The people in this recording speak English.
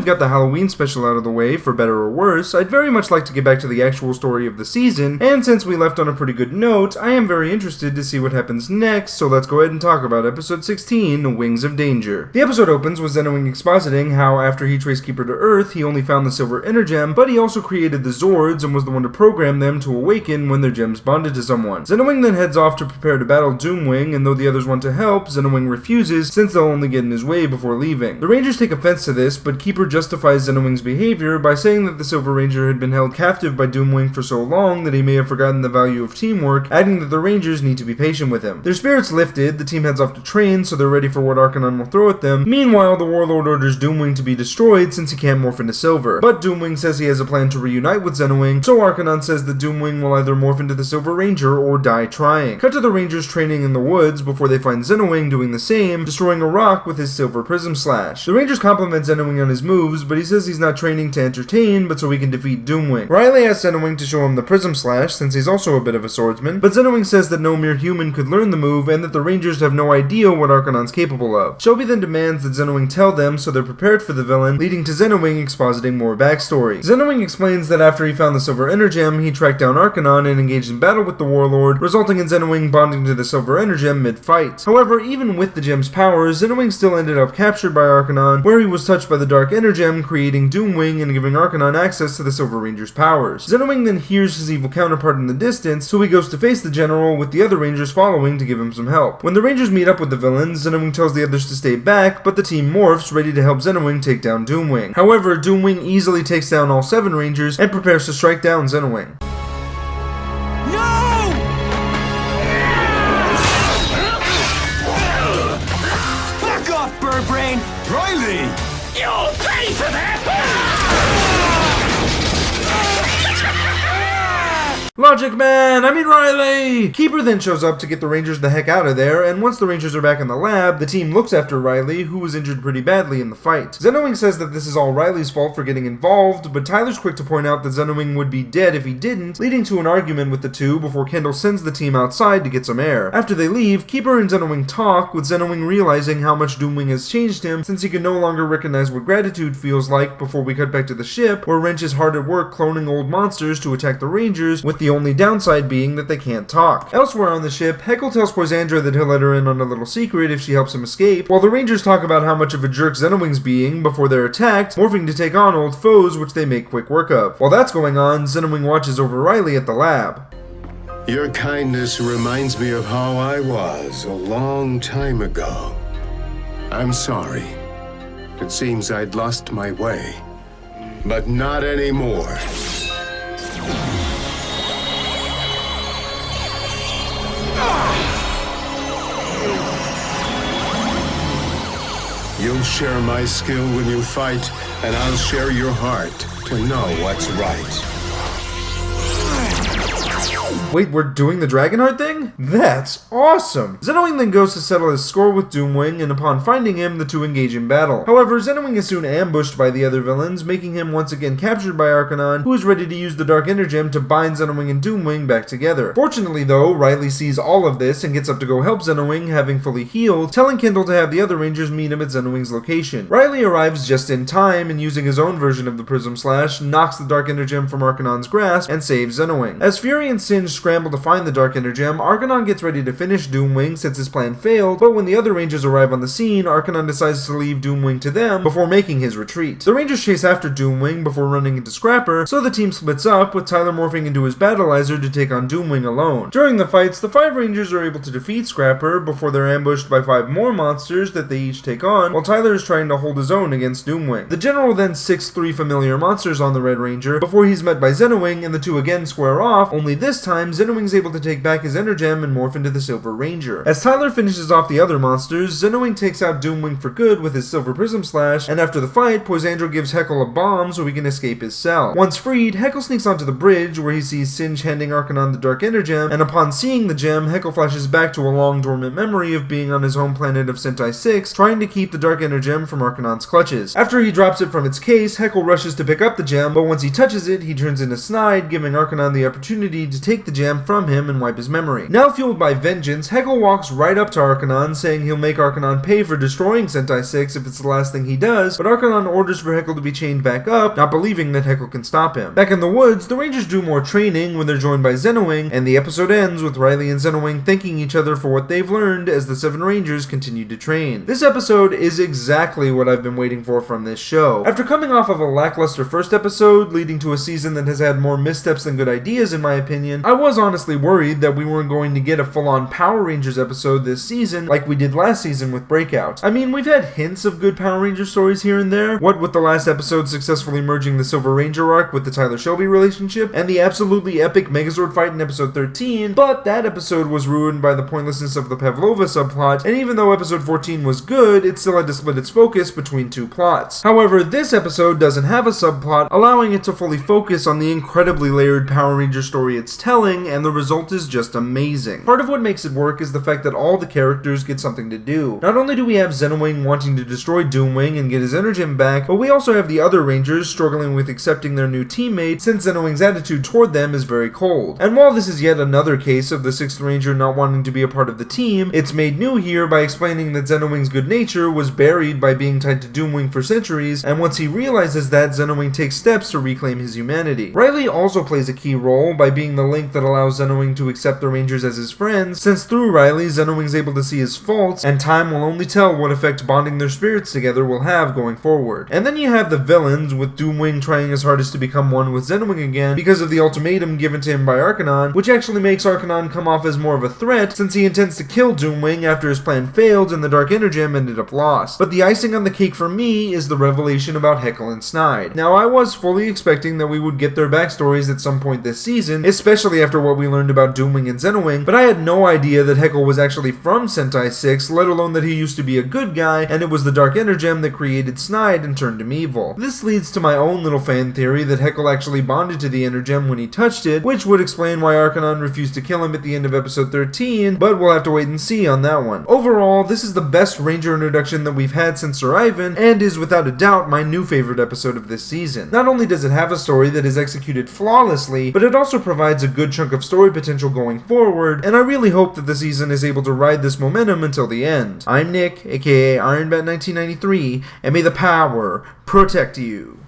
we've got the Halloween special out of the way, for better or worse, I'd very much like to get back to the actual story of the season, and since we left on a pretty good note, I am very interested to see what happens next, so let's go ahead and talk about episode 16, Wings of Danger. The episode opens with Zenowing expositing how after he traced Keeper to Earth, he only found the silver energem, but he also created the Zords and was the one to program them to awaken when their gems bonded to someone. Zenowing then heads off to prepare to battle Doomwing, and though the others want to help, Zenowing refuses since they'll only get in his way before leaving. The Rangers take offense to this, but Keeper justifies Zenowing's behavior by saying that the Silver Ranger had been held captive by Doomwing for so long that he may have forgotten the value of teamwork, adding that the Rangers need to be patient with him. Their spirits lifted, the team heads off to train so they're ready for what Arcanon will throw at them. Meanwhile, the Warlord orders Doomwing to be destroyed since he can't morph into silver. But Doomwing says he has a plan to reunite with Zenowing, so Arcanon says that Doomwing will either morph into the Silver Ranger or die trying. Cut to the Rangers training in the woods before they find Zenowing doing the same, destroying a rock with his silver prism slash. The Rangers compliment Zenowing on his moves, but he says he's not training to entertain, but so he can defeat Doomwing. Riley asks Zenowing to show him the prism slash, since he's also a bit of a swordsman, but Zenowing says that no mere human could learn the move, and that the Rangers have no idea what Arcanon's capable of. Shelby then demands that Zenowing tell them so they're prepared for the villain, leading to Zenowing expositing more backstory. Zenowing explains that after he found the silver energem, he tracked down Arcanon and engaged in battle with the Warlord, resulting in Zenowing bonding to the silver energem mid-fight. However, even with the gem's powers, Zenowing still ended up captured by Arcanon, where he was touched by the dark energem, creating Doomwing and giving Arcanon access to the Silver Ranger's powers. Zenowing then hears his evil counterpart in the distance, so he goes to face the general, with the other Rangers following to give him some help. When the Rangers meet up with the villains, Zenowing tells the others to stay back, but the team morphs, ready to help Zenowing take down Doomwing. However, Doomwing easily takes down all 7 Rangers and prepares to strike down Zenowing. Brain! Riley! You'll pay for that! Logic Man! I mean Riley! Keeper then shows up to get the Rangers the heck out of there, and once the Rangers are back in the lab, the team looks after Riley, who was injured pretty badly in the fight. Zenowing says that this is all Riley's fault for getting involved, but Tyler's quick to point out that Zenowing would be dead if he didn't, leading to an argument with the two before Kendall sends the team outside to get some air. After they leave, Keeper and Zenowing talk, with Zenowing realizing how much Doomwing has changed him since he can no longer recognize what gratitude feels like before we cut back to the ship, where Wrench is hard at work cloning old monsters to attack the Rangers, with the only downside being that they can't talk. Elsewhere on the ship, Heckle tells Poisandra that he'll let her in on a little secret if she helps him escape, while the Rangers talk about how much of a jerk Zenowing's being before they're attacked, morphing to take on old foes which they make quick work of. While that's going on, Zenowing watches over Riley at the lab. Your kindness reminds me of how I was a long time ago. I'm sorry. It seems I'd lost my way, but not anymore. You'll share my skill when you fight, and I'll share your heart to know what's right. Wait, we're doing the Dragonheart thing? That's awesome! Zenowing then goes to settle his score with Doomwing, and upon finding him, the two engage in battle. However, Zenowing is soon ambushed by the other villains, making him once again captured by Arcanon, who is ready to use the Dark Energem to bind Zenowing and Doomwing back together. Fortunately though, Riley sees all of this and gets up to go help Zenowing, having fully healed, telling Kendall to have the other Rangers meet him at Zenowing's location. Riley arrives just in time, and using his own version of the Prism Slash, knocks the Dark Energem from Arcanon's grasp and saves Zenowing. As Fury and Singe scramble to find the Dark Energem, Arcanon gets ready to finish Doomwing since his plan failed, but when the other Rangers arrive on the scene, Arcanon decides to leave Doomwing to them before making his retreat. The Rangers chase after Doomwing before running into Scrapper, so the team splits up, with Tyler morphing into his Battleizer to take on Doomwing alone. During the fights, the 5 Rangers are able to defeat Scrapper before they're ambushed by 5 more monsters that they each take on, while Tyler is trying to hold his own against Doomwing. The General then sicks 3 familiar monsters on the Red Ranger before he's met by Zenowing, and the two again square off, only this time Zenowing's able to take back his Energem and morph into the Silver Ranger. As Tyler finishes off the other monsters, Zenowing takes out Doomwing for good with his Silver Prism Slash, and after the fight, Poisandra gives Heckle a bomb so he can escape his cell. Once freed, Heckle sneaks onto the bridge where he sees Singe handing Arcanon the Dark Energem, and upon seeing the gem, Heckle flashes back to a long dormant memory of being on his home planet of Sentai 6, trying to keep the Dark Energem from Arcanon's clutches. After he drops it from its case, Heckle rushes to pick up the gem, but once he touches it, he turns into Snide, giving Arcanon the opportunity to take the the gem from him and wipe his memory. Now fueled by vengeance, Heckle walks right up to Arcanon, saying he'll make Arcanon pay for destroying Sentai 6 if it's the last thing he does, but Arcanon orders for Heckle to be chained back up, not believing that Heckle can stop him. Back in the woods, the Rangers do more training when they're joined by Zenowing, and the episode ends with Riley and Zenowing thanking each other for what they've learned as the 7 Rangers continue to train. This episode is exactly what I've been waiting for from this show. After coming off of a lackluster first episode, leading to a season that has had more missteps than good ideas in my opinion, I was honestly worried that we weren't going to get a full-on Power Rangers episode this season like we did last season with Breakout. I mean, we've had hints of good Power Ranger stories here and there, what with the last episode successfully merging the Silver Ranger arc with the Tyler Shelby relationship, and the absolutely epic Megazord fight in episode 13, but that episode was ruined by the pointlessness of the Pavlova subplot, and even though episode 14 was good, it still had to split its focus between 2 plots. However, this episode doesn't have a subplot, allowing it to fully focus on the incredibly layered Power Ranger story it's telling, and the result is just amazing. Part of what makes it work is the fact that all the characters get something to do. Not only do we have Zenowing wanting to destroy Doomwing and get his Energem back, but we also have the other Rangers struggling with accepting their new teammate since Zenowing's attitude toward them is very cold. And while this is yet another case of the 6th Ranger not wanting to be a part of the team, it's made new here by explaining that Zenowing's good nature was buried by being tied to Doomwing for centuries, and once he realizes that, Zenowing takes steps to reclaim his humanity. Riley also plays a key role by being the link that allows Zenowing to accept the Rangers as his friends, since through Riley, Zenowing's able to see his faults, and time will only tell what effect bonding their spirits together will have going forward. And then you have the villains, with Doomwing trying his hardest to become one with Zenowing again because of the ultimatum given to him by Arcanon, which actually makes Arcanon come off as more of a threat since he intends to kill Doomwing after his plan failed and the Dark Energem ended up lost. But the icing on the cake for me is the revelation about Heckle and Snide. Now, I was fully expecting that we would get their backstories at some point this season, especially after what we learned about Doomwing and Zenowing, but I had no idea that Heckle was actually from Sentai 6, let alone that he used to be a good guy, and it was the Dark Energem that created Snide and turned him evil. This leads to my own little fan theory that Heckle actually bonded to the Energem when he touched it, which would explain why Arcanon refused to kill him at the end of episode 13, but we'll have to wait and see on that one. Overall, this is the best Ranger introduction that we've had since Sir Ivan, and is without a doubt my new favorite episode of this season. Not only does it have a story that is executed flawlessly, but it also provides a good chunk of story potential going forward, and I really hope that the season is able to ride this momentum until the end. I'm Nick, aka IronBat1993, and may the power protect you.